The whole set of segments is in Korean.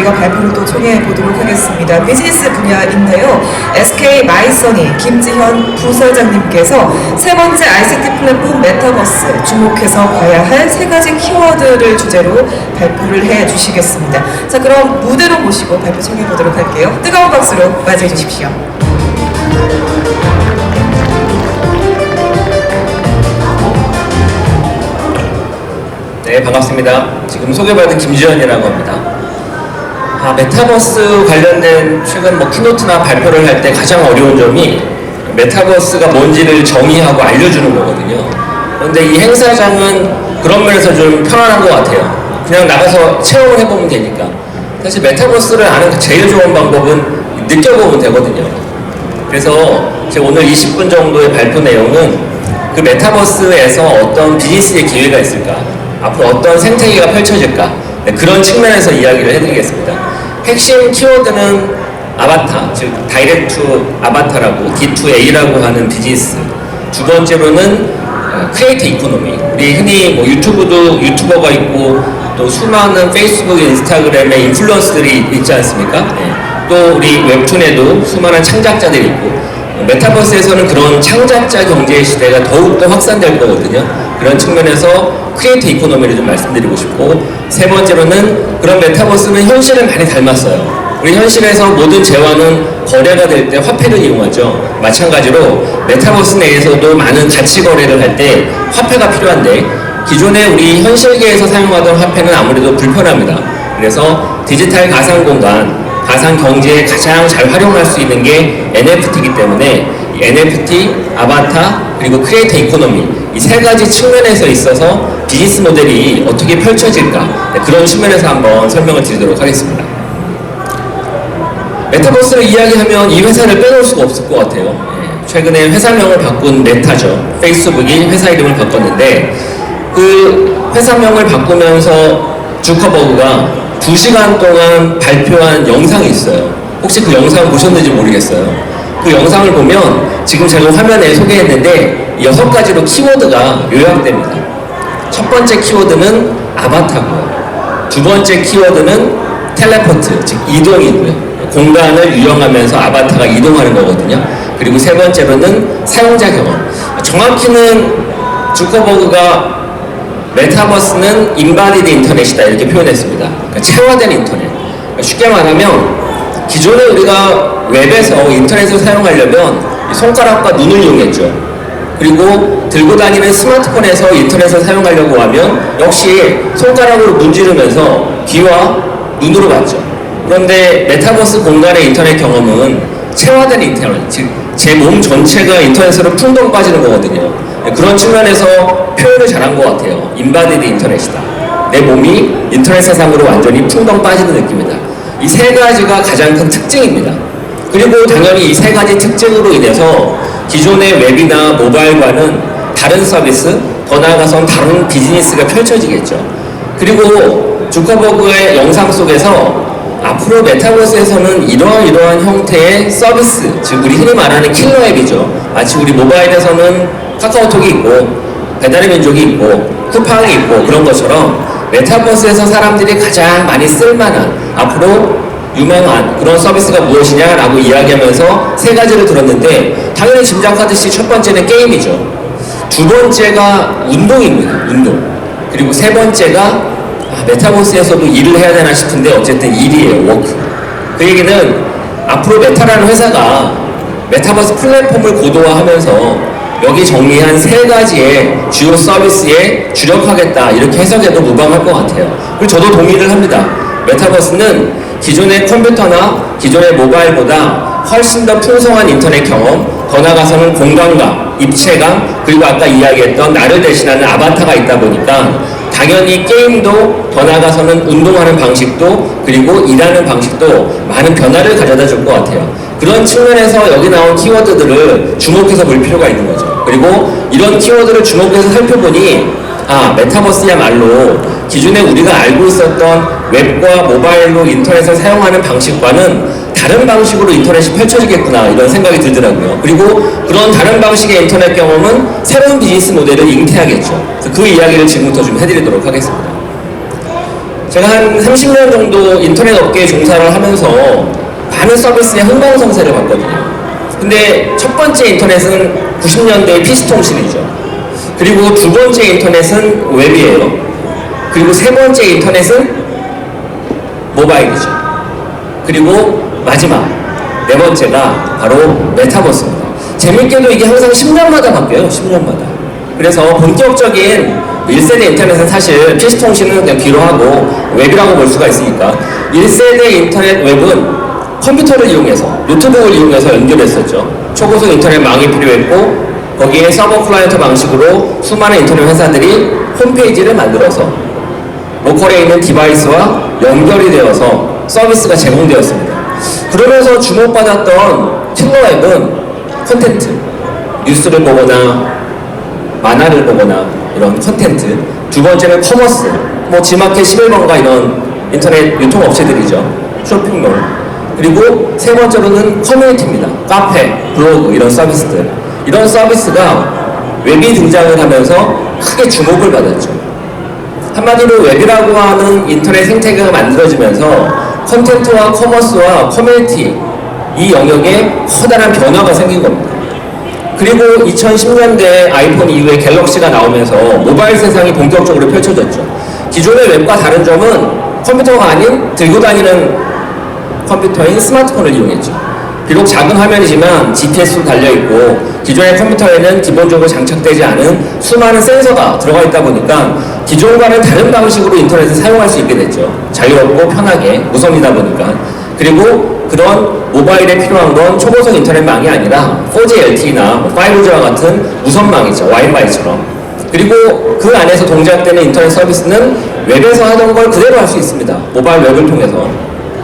저희가 발표를 또 총해 보도록 하겠습니다. 비즈니스 분야인데요. SK 마이서니 김지현 부사장님께서 세 번째 ICT 플랫폼 메타버스 주목해서 봐야 할 세 가지 키워드를 주제로 발표를 해 주시겠습니다. 자, 그럼 무대로 모시고 발표 청해 보도록 할게요. 뜨거운 박수로 맞이해 주십시오. 네, 반갑습니다. 지금 소개받은 김지현이라고 합니다. 메타버스 관련된 최근 키노트나 발표를 할 때 가장 어려운 점이 메타버스가 뭔지를 정의하고 알려주는 거거든요. 그런데 이 행사장은 그런 면에서 좀 편안한 것 같아요. 그냥 나가서 체험을 해보면 되니까. 사실 메타버스를 아는 제일 좋은 방법은 느껴보면 되거든요. 그래서 제가 오늘 20분 정도의 발표 내용은 그 메타버스에서 어떤 비즈니스의 기회가 있을까, 앞으로 어떤 생태계가 펼쳐질까, 그런 측면에서 이야기를 해드리겠습니다. 핵심 키워드는 아바타, 즉 다이렉트 투 아바타라고 D2A라고 하는 비즈니스, 두 번째로는 크리에이터 이코노미, 우리 흔히 유튜브도 유튜버가 있고 또 수많은 페이스북, 인스타그램에 인플루언서들이 있지 않습니까? 네. 또 우리 웹툰에도 수많은 창작자들이 있고, 메타버스에서는 그런 창작자 경제의 시대가 더욱더 확산될 거거든요. 그런 측면에서 크리에이터 이코노미를 좀 말씀드리고 싶고, 세 번째로는 그런 메타버스는 현실을 많이 닮았어요. 우리 현실에서 모든 재화는 거래가 될 때 화폐를 이용하죠. 마찬가지로 메타버스 내에서도 많은 가치 거래를 할 때 화폐가 필요한데, 기존에 우리 현실계에서 사용하던 화폐는 아무래도 불편합니다. 그래서 디지털 가상 공간, 가상 경제에 가장 잘 활용할 수 있는 게 NFT이기 때문에 NFT, 아바타, 그리고 크리에이터 이코노미, 이 세 가지 측면에서 있어서 비즈니스 모델이 어떻게 펼쳐질까, 그런 측면에서 한번 설명을 드리도록 하겠습니다. 메타버스를 이야기하면 이 회사를 빼놓을 수가 없을 것 같아요. 최근에 회사명을 바꾼 메타죠. 페이스북이 회사 이름을 바꿨는데, 그 회사명을 바꾸면서 주커버그가 2시간 동안 발표한 영상이 있어요. 혹시 그 영상 보셨는지 모르겠어요. 그 영상을 보면 지금 제가 화면에 소개했는데 6가지로 키워드가 요약됩니다. 첫 번째 키워드는 아바타고요. 두 번째 키워드는 텔레포트, 즉 이동이고요. 공간을 유영하면서 아바타가 이동하는 거거든요. 그리고 세 번째로는 사용자 경험. 정확히는 주커버그가 메타버스는 인바디드 인터넷이다 이렇게 표현했습니다. 그러니까 체화된 인터넷. 쉽게 말하면 기존에 우리가 웹에서 인터넷을 사용하려면 손가락과 눈을 이용했죠. 그리고 들고 다니는 스마트폰에서 인터넷을 사용하려고 하면 역시 손가락으로 문지르면서 귀와 눈으로 봤죠. 그런데 메타버스 공간의 인터넷 경험은 체화된 인터넷, 즉 제 몸 전체가 인터넷으로 풍덩 빠지는 거거든요. 그런 측면에서 표현을 잘한 것 같아요. 인바디드 인터넷이다. 내 몸이 인터넷 세상으로 완전히 풍덩 빠지는 느낌이다. 이 세 가지가 가장 큰 특징입니다. 그리고 당연히 이 세 가지 특징으로 인해서 기존의 웹이나 모바일과는 다른 서비스, 더 나아가선 다른 비즈니스가 펼쳐지겠죠. 그리고 주커버그의 영상 속에서 앞으로 메타버스에서는 이러한 형태의 서비스, 즉 우리 흔히 말하는 킬러 앱이죠. 마치 우리 모바일에서는 카카오톡이 있고 배달의 민족이 있고 쿠팡이 있고 그런 것처럼 메타버스에서 사람들이 가장 많이 쓸만한 앞으로 유명한 그런 서비스가 무엇이냐라고 이야기하면서 세 가지를 들었는데, 당연히 짐작하듯이 첫 번째는 게임이죠. 두 번째가 운동입니다. 운동. 그리고 세 번째가 메타버스에서도 일을 해야 되나 싶은데 어쨌든 일이에요. 워크. 그 얘기는 앞으로 메타라는 회사가 메타버스 플랫폼을 고도화하면서 여기 정리한 세 가지의 주요 서비스에 주력하겠다 이렇게 해석해도 무방할 것 같아요. 그리고 저도 동의를 합니다. 메타버스는 기존의 컴퓨터나 기존의 모바일보다 훨씬 더 풍성한 인터넷 경험, 더 나아가서는 공간감, 입체감, 그리고 아까 이야기했던 나를 대신하는 아바타가 있다 보니까 당연히 게임도 더 나아가서는 운동하는 방식도 그리고 일하는 방식도 많은 변화를 가져다 줄 것 같아요. 그런 측면에서 여기 나온 키워드들을 주목해서 볼 필요가 있는 거죠. 그리고 이런 키워드를 주목해서 살펴보니 메타버스야말로 기존에 우리가 알고 있었던 웹과 모바일로 인터넷을 사용하는 방식과는 다른 방식으로 인터넷이 펼쳐지겠구나 이런 생각이 들더라고요. 그리고 그런 다른 방식의 인터넷 경험은 새로운 비즈니스 모델을 잉태하겠죠. 그래서 그 이야기를 지금부터 좀 해드리도록 하겠습니다. 제가 한 30년 정도 인터넷 업계에 종사를 하면서 많은 서비스의 흥망성쇠를 봤거든요. 근데 첫 번째 인터넷은 90년대의 PC통신이죠. 그리고 두 번째 인터넷은 웹이에요. 그리고 세 번째 인터넷은 모바일이죠. 그리고 마지막 네 번째가 바로 메타버스입니다. 재밌게도 이게 항상 10년마다 바뀌어요. 10년마다. 그래서 본격적인 1세대 인터넷은 사실 PC통신은 그냥 뒤로 하고 웹이라고 볼 수가 있으니까 1세대 인터넷 웹은 컴퓨터를 이용해서 노트북을 이용해서 연결했었죠. 초고속 인터넷망이 필요했고 거기에 서버 클라이언트 방식으로 수많은 인터넷 회사들이 홈페이지를 만들어서 로컬에 있는 디바이스와 연결이 되어서 서비스가 제공되었습니다. 그러면서 주목받았던 킬러앱은 콘텐츠, 뉴스를 보거나 만화를 보거나 이런 콘텐츠, 두 번째는 커머스, 뭐 지마켓 11번가 이런 인터넷 유통업체들이죠. 쇼핑몰. 그리고 세 번째로는 커뮤니티입니다. 카페, 블로그 이런 서비스들. 이런 서비스가 웹이 등장을 하면서 크게 주목을 받았죠. 한마디로 웹이라고 하는 인터넷 생태계가 만들어지면서 콘텐츠와 커머스와 커뮤니티 이 영역에 커다란 변화가 생긴 겁니다. 그리고 2010년대 아이폰 이후에 갤럭시가 나오면서 모바일 세상이 본격적으로 펼쳐졌죠. 기존의 웹과 다른 점은 컴퓨터가 아닌 들고 다니는 컴퓨터인 스마트폰을 이용했죠. 비록 작은 화면이지만 GPS로 달려있고 기존의 컴퓨터에는 기본적으로 장착되지 않은 수많은 센서가 들어가 있다 보니까 기존과는 다른 방식으로 인터넷을 사용할 수 있게 됐죠. 자유롭고 편하게 무선이다 보니까. 그리고 그런 모바일에 필요한 건 초고속 인터넷망이 아니라 4G LTE나 5G와 같은 무선망이죠. 와이파이처럼. 그리고 그 안에서 동작되는 인터넷 서비스는 웹에서 하던 걸 그대로 할 수 있습니다. 모바일 웹을 통해서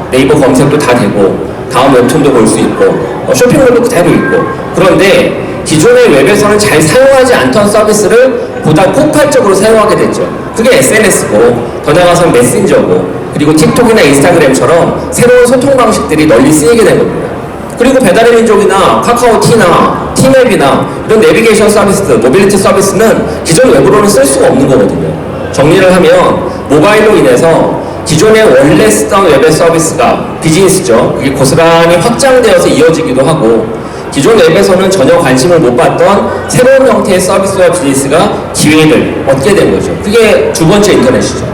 네이버 검색도 다 되고 다음 웹툰도 볼 수 있고 쇼핑몰도 그대로 있고. 그런데 기존의 웹에서는 잘 사용하지 않던 서비스를 보다 폭발적으로 사용하게 됐죠. 그게 SNS고 더 나아가서는 메신저고 그리고 틱톡이나 인스타그램처럼 새로운 소통 방식들이 널리 쓰이게 된 겁니다. 그리고 배달의 민족이나 카카오티나 티맵이나 이런 내비게이션 서비스, 모빌리티 서비스는 기존 웹으로는 쓸 수가 없는 거거든요. 정리를 하면 모바일로 인해서 기존에 원래 쓰던 웹의 서비스가 비즈니스죠. 그게 고스란히 확장되어서 이어지기도 하고 기존 웹에서는 전혀 관심을 못 받던 새로운 형태의 서비스와 비즈니스가 기회를 얻게 된 거죠. 그게 두 번째 인터넷이죠.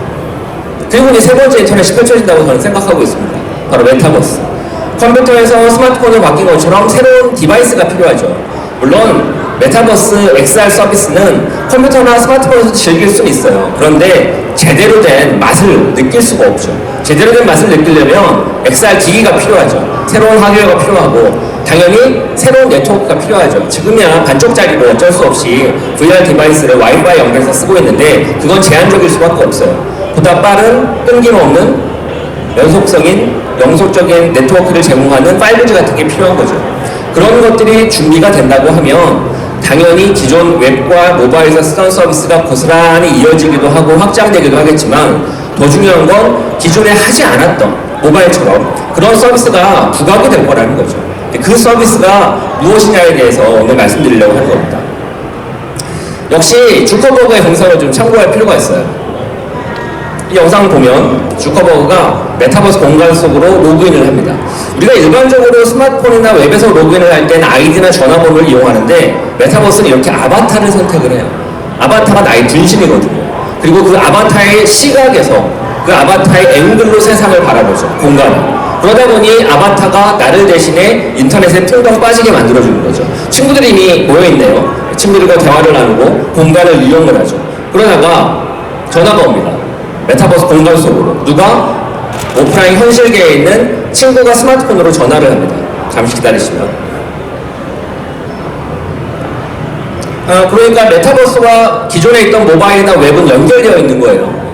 그리고 이제 세 번째 인터넷이 펼쳐진다고 저는 생각하고 있습니다. 바로 메타버스. 컴퓨터에서 스마트폰으로 바뀐 것처럼 새로운 디바이스가 필요하죠. 물론 메타버스 XR 서비스는 컴퓨터나 스마트폰에서 즐길 수는 있어요. 그런데 제대로 된 맛을 느낄 수가 없죠. 제대로 된 맛을 느끼려면 XR 기기가 필요하죠. 새로운 하드웨어가 필요하고 당연히 새로운 네트워크가 필요하죠. 지금이야 반쪽짜리로 어쩔 수 없이 VR 디바이스를 와이파이 연결해서 쓰고 있는데 그건 제한적일 수밖에 없어요. 보다 빠른 끊김없는 연속적인 네트워크를 제공하는 5G 같은 게 필요한 거죠. 그런 것들이 준비가 된다고 하면 당연히 기존 웹과 모바일에서 쓰던 서비스가 고스란히 이어지기도 하고 확장되기도 하겠지만 더 중요한 건 기존에 하지 않았던 모바일처럼 그런 서비스가 부각이 될 거라는 거죠. 그 서비스가 무엇이냐에 대해서 오늘 말씀드리려고 하는 겁니다. 역시 주커버그의 영상을 좀 참고할 필요가 있어요. 이 영상을 보면 주커버그가 메타버스 공간 속으로 로그인을 합니다. 우리가 일반적으로 스마트폰이나 웹에서 로그인을 할 때는 아이디나 전화번호를 이용하는데 메타버스는 이렇게 아바타를 선택을 해요. 아바타가 나의 분신이거든요. 그리고 그 아바타의 시각에서 그 아바타의 앵글로 세상을 바라보죠. 공간을. 그러다 보니 아바타가 나를 대신에 인터넷에 퉁덩 빠지게 만들어주는 거죠. 친구들이 이미 모여있네요. 친구들과 대화를 나누고 공간을 이용을 하죠. 그러다가 전화가 옵니다. 메타버스 공간 속으로 누가 오프라인 현실계에 있는 친구가 스마트폰으로 전화를 합니다. 잠시 기다리시면 그러니까 메타버스와 기존에 있던 모바일이나 웹은 연결되어 있는 거예요.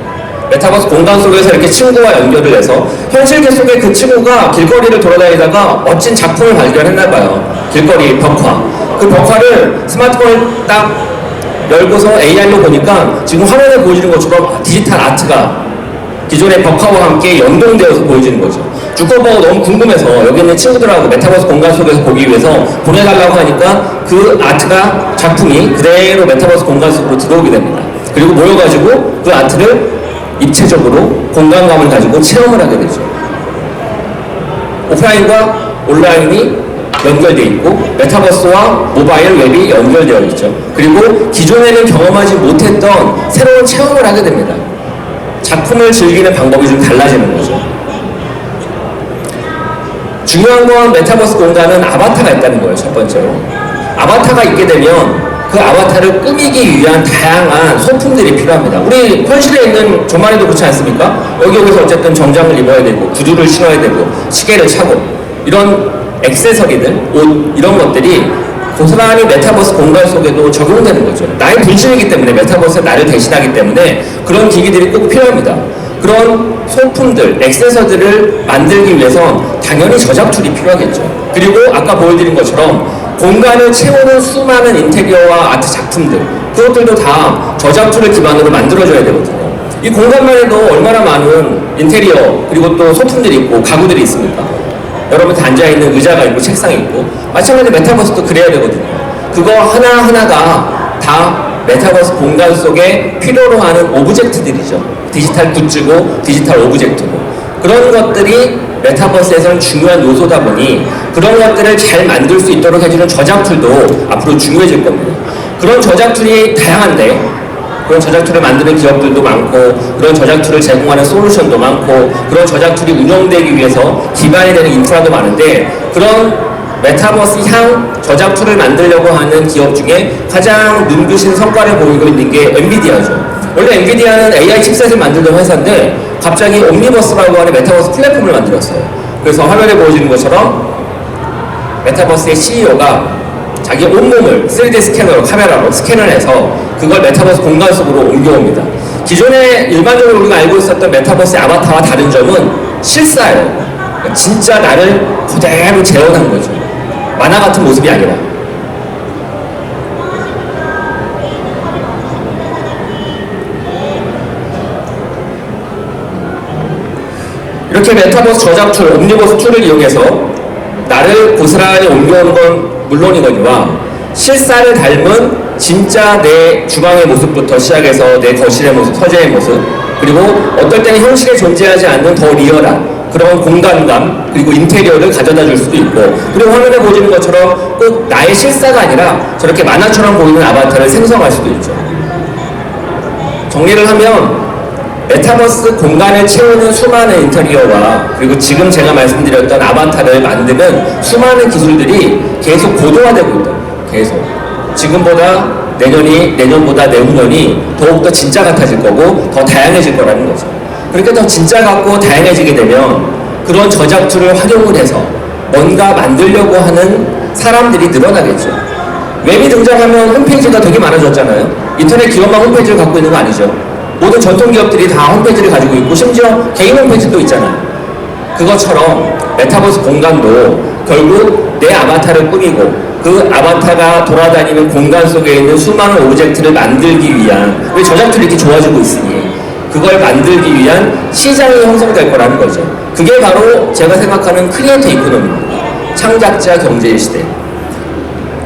메타버스 공간 속에서 이렇게 친구와 연결을 해서 현실계 속에 그 친구가 길거리를 돌아다니다가 멋진 작품을 발견했나봐요. 길거리 벽화. 그 벽화를 스마트폰을 딱 열고서 AR로 보니까 지금 화면에 보여지는 것처럼 디지털 아트가 기존의 벽화와 함께 연동되어서 보여지는 거죠. 주커버가 너무 궁금해서 여기 있는 친구들하고 메타버스 공간 속에서 보기 위해서 보내달라고 하니까 그 아트가 작품이 그대로 메타버스 공간 속으로 들어오게 됩니다. 그리고 모여가지고 그 아트를 입체적으로 공간감을 가지고 체험을 하게 되죠. 오프라인과 온라인이 연결되어 있고 메타버스와 모바일 웹이 연결되어 있죠. 그리고 기존에는 경험하지 못했던 새로운 체험을 하게 됩니다. 작품을 즐기는 방법이 좀 달라지는 거죠. 중요한 건 메타버스 공간은 아바타가 있다는 거예요. 첫 번째로 아바타가 있게 되면 그 아바타를 꾸미기 위한 다양한 소품들이 필요합니다. 우리 현실에 있는 저만 해도 그렇지 않습니까? 여기서 어쨌든 정장을 입어야 되고 구두를 신어야 되고 시계를 차고 이런 액세서리들, 옷 이런 것들이 고스란히 메타버스 공간 속에도 적용되는 거죠. 나의 분신이기 때문에 메타버스에 나를 대신하기 때문에 그런 기기들이 꼭 필요합니다. 그런 소품들, 액세서들을 만들기 위해선 당연히 저작 툴이 필요하겠죠. 그리고 아까 보여드린 것처럼 공간을 채우는 수많은 인테리어와 아트 작품들, 그것들도 다 저작 툴을 기반으로 만들어져야 되거든요. 이 공간만 해도 얼마나 많은 인테리어 그리고 또 소품들이 있고 가구들이 있습니까? 여러분 다 앉아있는 의자가 있고 책상이 있고 마찬가지로 메타버스도 그래야 되거든요. 그거 하나하나가 다 메타버스 공간 속에 필요로 하는 오브젝트들이죠. 디지털 굿즈고 디지털 오브젝트고 그런 것들이 메타버스에서는 중요한 요소다 보니 그런 것들을 잘 만들 수 있도록 해주는 저작 툴도 앞으로 중요해질 겁니다. 그런 저작 툴이 다양한데 그런 저작 툴을 만드는 기업들도 많고 그런 저작 툴을 제공하는 솔루션도 많고 그런 저작 툴이 운영되기 위해서 기반이 되는 인프라도 많은데 그런 메타버스 향 저작 툴을 만들려고 하는 기업 중에 가장 눈부신 성과를 보이고 있는 게 엔비디아죠. 원래 엔비디아는 AI 칩셋을 만들던 회사인데 갑자기 옴니버스라고 하는 메타버스 플랫폼을 만들었어요. 그래서 화면에 보여지는 것처럼 메타버스의 CEO가 자기 온몸을 3D 스캐너로 카메라로 스캔을 해서 그걸 메타버스 공간 속으로 옮겨옵니다. 기존에 일반적으로 우리가 알고 있었던 메타버스의 아바타와 다른 점은 실사예요. 진짜 나를 그대로 재현한 거죠. 만화 같은 모습이 아니라. 이렇게 메타버스 저작 툴, 옴니버스 툴을 이용해서 나를 고스란히 옮겨오는 건 물론이거니와 실사를 닮은 진짜 내 주방의 모습부터 시작해서 내 거실의 모습, 서재의 모습 그리고 어떨 때는 현실에 존재하지 않는 더 리얼한 그런 공간감 그리고 인테리어를 가져다 줄 수도 있고 그리고 화면에 보여지는 것처럼 꼭 나의 실사가 아니라 저렇게 만화처럼 보이는 아바타를 생성할 수도 있죠. 정리를 하면 메타버스 공간을 채우는 수많은 인테리어와 그리고 지금 제가 말씀드렸던 아바타를 만드는 수많은 기술들이 계속 고도화되고 있다. 계속. 지금보다 내년보다 내후년이 더욱더 진짜 같아질 거고 더 다양해질 거라는 거죠. 그렇게 더 진짜 같고 다양해지게 되면 그런 저작 툴을 활용을 해서 뭔가 만들려고 하는 사람들이 늘어나겠죠. 웹이 등장하면 홈페이지가 되게 많아졌잖아요. 인터넷 기업만 홈페이지를 갖고 있는 거 아니죠. 모든 전통 기업들이 다 홈페이지를 가지고 있고 심지어 개인 홈페이지도 있잖아요. 그것처럼 메타버스 공간도 결국 내 아바타를 꾸미고 그 아바타가 돌아다니는 공간 속에 있는 수많은 오브젝트를 만들기 위한 왜 저작 툴이 이렇게 좋아지고 있으니 그걸 만들기 위한 시장이 형성될 거라는 거죠. 그게 바로 제가 생각하는 크리에이터 이코노미입니다. 창작자 경제 시대.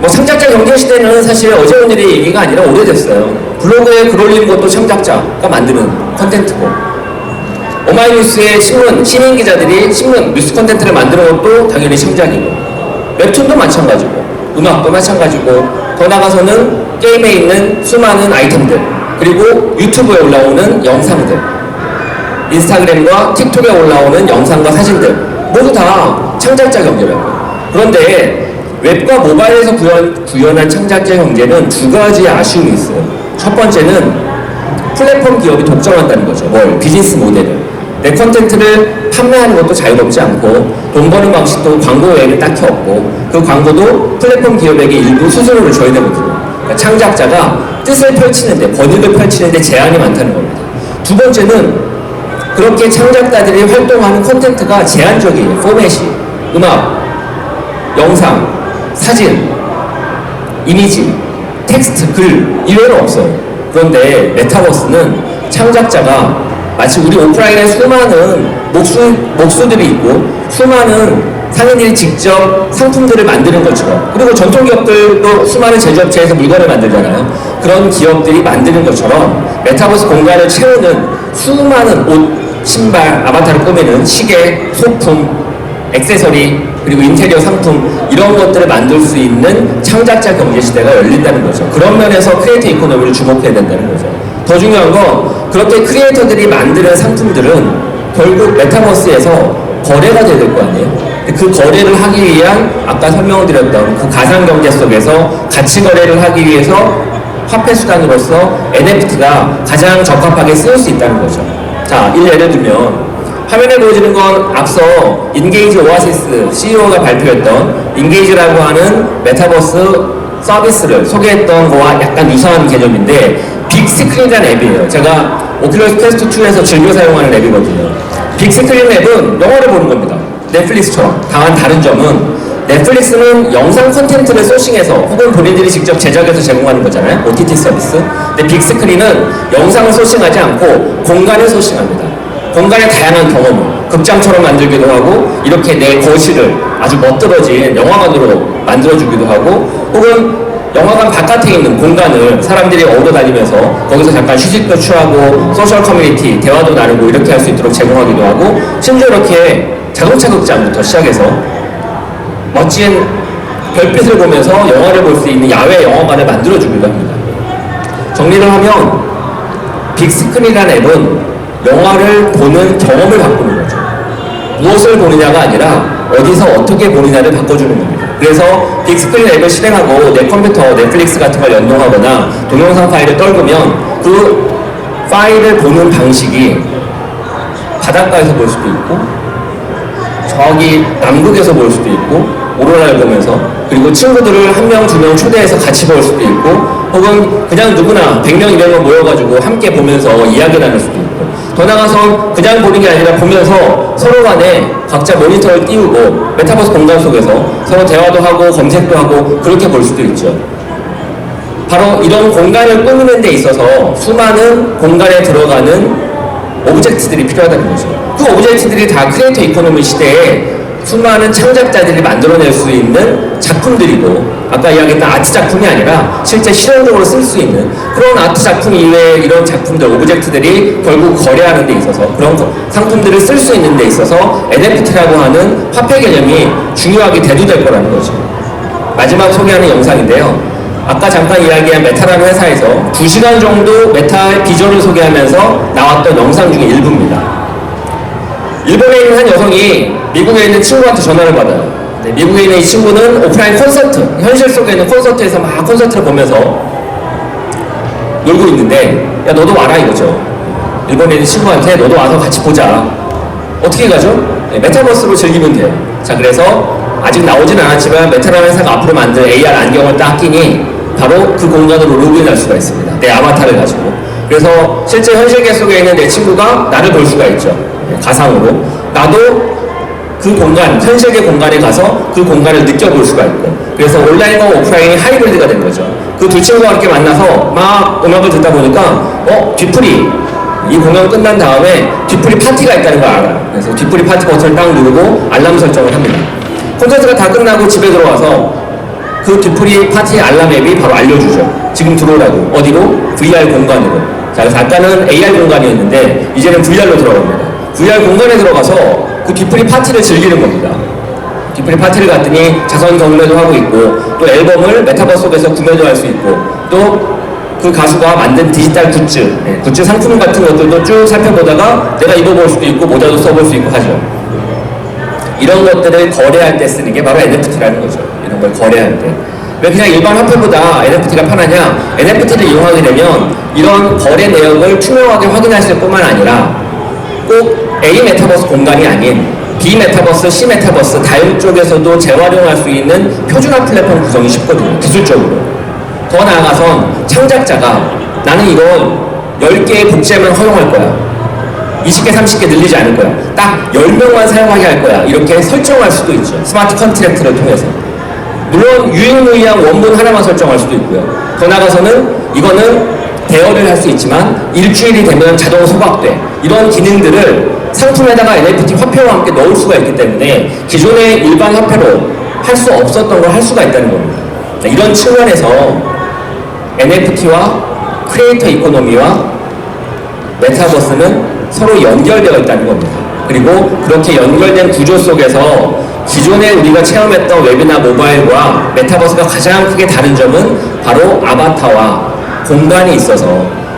창작자 경제 시대는 사실 어제 오늘의 얘기가 아니라 오래됐어요. 블로그에 글 올리는 것도 창작자가 만드는 컨텐츠고 오마이뉴스의 신문 기자들이 신문 뉴스 컨텐츠를 만드는 것도 당연히 창작이고 웹툰도 마찬가지고 음악도 마찬가지고 더 나가서는 게임에 있는 수많은 아이템들 그리고 유튜브에 올라오는 영상들 인스타그램과 틱톡에 올라오는 영상과 사진들 모두 다 창작자 경제라고요. 그런데 웹과 모바일에서 구현한 창작자 경제는 두 가지 아쉬움이 있어요. 첫 번째는 플랫폼 기업이 독점한다는 거죠. 비즈니스 모델을. 내 콘텐츠를 판매하는 것도 자유롭지 않고 돈 버는 방식도 광고 외에는 딱히 없고 그 광고도 플랫폼 기업에게 일부 수수료를 줘야 되거든요. 그러니까 창작자가 뜻을 펼치는데 번역을 펼치는데 제한이 많다는 겁니다. 두 번째는 그렇게 창작자들이 활동하는 콘텐츠가 제한적이에요. 포맷이 음악, 영상, 사진, 이미지, 텍스트, 글 이외에는 없어요. 그런데 메타버스는 창작자가 마치 우리 오프라인에 수많은 목수들이 있고 수많은 상인들이 직접 상품들을 만드는 것처럼, 그리고 전통 기업들도 수많은 제조업체에서 물건을 만들잖아요. 그런 기업들이 만드는 것처럼 메타버스 공간을 채우는 수많은 옷, 신발, 아바타를 꾸미는 시계, 소품, 액세서리, 그리고 인테리어 상품, 이런 것들을 만들 수 있는 창작자 경제 시대가 열린다는 거죠. 그런 면에서 크리에이터 이코노미를 주목해야 된다는 거죠. 더 중요한 건 그렇게 크리에이터들이 만드는 상품들은 결국 메타버스에서 거래가 돼야 될 거 아니에요. 그 거래를 하기 위한 아까 설명을 드렸던 그 가상경제 속에서 가치 거래를 하기 위해서 화폐 수단으로서 NFT가 가장 적합하게 쓰일 수 있다는 거죠. 자, 예를 들면 화면에 보여지는 건 앞서 인게이지 오아시스 CEO가 발표했던 인게이지라고 하는 메타버스 서비스를 소개했던 거와 약간 유사한 개념인데 빅스크린이라는 앱이에요. 제가 오큘러스 퀘스트 2에서 즐겨 사용하는 앱이거든요. 빅스크린 앱은 영화를 보는 겁니다. 넷플릭스처럼. 다만 다른 점은 넷플릭스는 영상 콘텐츠를 소싱해서 혹은 본인들이 직접 제작해서 제공하는 거잖아요. OTT 서비스. 근데 빅스크린은 영상을 소싱하지 않고 공간을 소싱합니다. 공간의 다양한 경험을 극장처럼 만들기도 하고 이렇게 내 거실을 아주 멋들어진 영화관으로 만들어주기도 하고 혹은 영화관 바깥에 있는 공간을 사람들이 얻어 다니면서 거기서 잠깐 휴식도 취하고 소셜 커뮤니티, 대화도 나누고 이렇게 할 수 있도록 제공하기도 하고 심지어 이렇게 자동차 극장부터 시작해서 멋진 별빛을 보면서 영화를 볼 수 있는 야외 영화관을 만들어주기도 합니다. 정리를 하면 빅스크린이라는 앱은 영화를 보는 경험을 바꾸는 거죠. 무엇을 보느냐가 아니라 어디서 어떻게 보느냐를 바꿔주는 겁니다. 그래서 빅스크린 앱을 실행하고 내 컴퓨터, 넷플릭스 같은 걸 연동하거나 동영상 파일을 떨구면 그 파일을 보는 방식이 바닷가에서 볼 수도 있고 저기 남극에서 볼 수도 있고 오로라를 보면서 그리고 친구들을 한 명, 두 명 초대해서 같이 볼 수도 있고 혹은 그냥 누구나 100명, 200명 모여가지고 함께 보면서 이야기 나눌 수도 있고 더 나아가서 그냥 보는 게 아니라 보면서 서로 간에 각자 모니터를 띄우고 메타버스 공간 속에서 서로 대화도 하고 검색도 하고 그렇게 볼 수도 있죠. 바로 이런 공간을 꾸미는 데 있어서 수많은 공간에 들어가는 오브젝트들이 필요하다는 거죠. 그 오브젝트들이 다 크리에이터 이코노미 시대에 수많은 창작자들이 만들어낼 수 있는 작품들이고 아까 이야기했던 아트 작품이 아니라 실제 실용적으로 쓸 수 있는 그런 아트 작품 이외의 이런 작품들, 오브젝트들이 결국 거래하는 데 있어서 그런 상품들을 쓸 수 있는 데 있어서 NFT라고 하는 화폐 개념이 중요하게 대두될 거라는 거죠. 마지막 소개하는 영상인데요. 아까 잠깐 이야기한 메타라는 회사에서 2시간 정도 메타의 비전을 소개하면서 나왔던 영상 중에 일부입니다. 일본에 있는 한 여성이 미국에 있는 친구한테 전화를 받아요. 네, 미국에 있는 이 친구는 오프라인 콘서트, 현실 속에 있는 콘서트에서 막 콘서트를 보면서 놀고 있는데 야 너도 와라 이거죠. 일본에 있는 친구한테 너도 와서 같이 보자. 어떻게 가죠? 네, 메타버스로 즐기면 돼요. 자 그래서 아직 나오진 않았지만 메타라는 회사가 앞으로 만든 AR 안경을 딱 끼니 바로 그 공간으로 로그인할 수가 있습니다. 내 아바타를 가지고. 그래서 실제 현실계 속에 있는 내 친구가 나를 볼 수가 있죠. 가상으로. 나도 그 공간, 현실계 공간에 가서 그 공간을 느껴볼 수가 있고. 그래서 온라인과 오프라인이 하이브리드가 된 거죠. 그 두 친구가 이렇게 만나서 막 음악을 듣다 보니까 뒤풀이 이 공연 끝난 다음에 뒤풀이 파티가 있다는 걸 알아요. 그래서 뒤풀이 파티 버튼을 딱 누르고 알람 설정을 합니다. 콘서트가 다 끝나고 집에 들어와서 그 뒤풀이 파티 알람 앱이 바로 알려주죠. 지금 들어오라고. 어디로? VR 공간으로. 자, 그래서 아까는 AR 공간이었는데 이제는 VR로 들어갑니다. VR 공간에 들어가서 그 뒤풀이 파티를 즐기는 겁니다. 뒤풀이 파티를 갔더니 자선 경매도 하고 있고 또 앨범을 메타버스 속에서 구매도 할 수 있고 또 그 가수가 만든 디지털 굿즈, 굿즈 상품 같은 것들도 쭉 살펴보다가 내가 입어볼 수도 있고 모자도 써볼 수 있고 하죠. 이런 것들을 거래할 때 쓰는 게 바로 NFT라는 거죠. 이런 걸 거래할 때. 왜 그냥 일반 화폐보다 NFT가 편하냐? NFT를 이용하게 되면 이런 거래 내역을 투명하게 확인하실 뿐만 아니라 꼭 A 메타버스 공간이 아닌 B 메타버스, C 메타버스 다른 쪽에서도 재활용할 수 있는 표준화 플랫폼 구성이 쉽거든요. 기술적으로. 더 나아가선 창작자가 나는 이걸 10개의 복제만 허용할 거야. 20개, 30개 늘리지 않을 거야. 딱 10명만 사용하게 할 거야. 이렇게 설정할 수도 있죠. 스마트 컨트랙트를 통해서. 물론 유일무이한 원본 하나만 설정할 수도 있고요. 더 나아가서는 이거는 월을 할 수 있지만 일주일이 되면 자동 소각돼. 이런 기능들을 상품에다가 NFT 화폐와 함께 넣을 수가 있기 때문에 기존의 일반 화폐로 할 수 없었던 걸 할 수가 있다는 겁니다. 이런 측면에서 NFT와 크리에이터 이코노미와 메타버스는 서로 연결되어 있다는 겁니다. 그리고 그렇게 연결된 구조 속에서 기존에 우리가 체험했던 웹이나 모바일과 메타버스가 가장 크게 다른 점은 바로 아바타와 공간이 있어서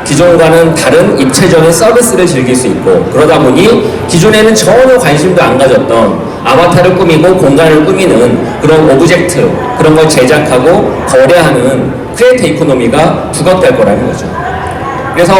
기존과는 다른 입체적인 서비스를 즐길 수 있고, 그러다 보니 기존에는 전혀 관심도 안 가졌던 아바타를 꾸미고 공간을 꾸미는 그런 오브젝트, 그런 걸 제작하고 거래하는 크리에이터 이코노미가 부각될 거라는 거죠. 그래서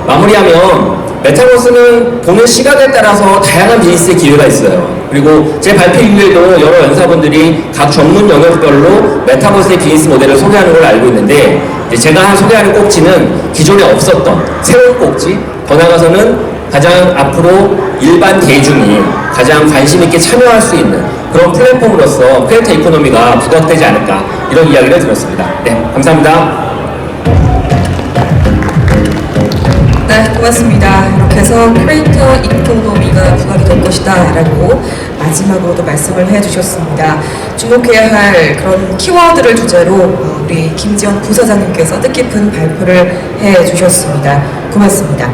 마무리하면 메타버스는 보는 시각에 따라서 다양한 비즈니스의 기회가 있어요. 그리고 제 발표 이후에도 여러 연사분들이 각 전문 영역별로 메타버스의 비즈니스 모델을 소개하는 걸 알고 있는데, 제가 소개하는 꼭지는 기존에 없었던 새로운 꼭지, 더 나아가서는 가장 앞으로 일반 대중이 가장 관심 있게 참여할 수 있는 그런 플랫폼으로서 크리에이터 이코노미가 부각되지 않을까, 이런 이야기를 들었습니다. 네, 감사합니다. 네, 고맙습니다. 이렇게 해서 크리에이터 이코노미가 부각이 될 것이다 라고 마지막으로도 말씀을 해주셨습니다. 주목해야 할 그런 키워드를 주제로 우리 김지현 부사장님께서 뜻깊은 발표를 해주셨습니다. 고맙습니다.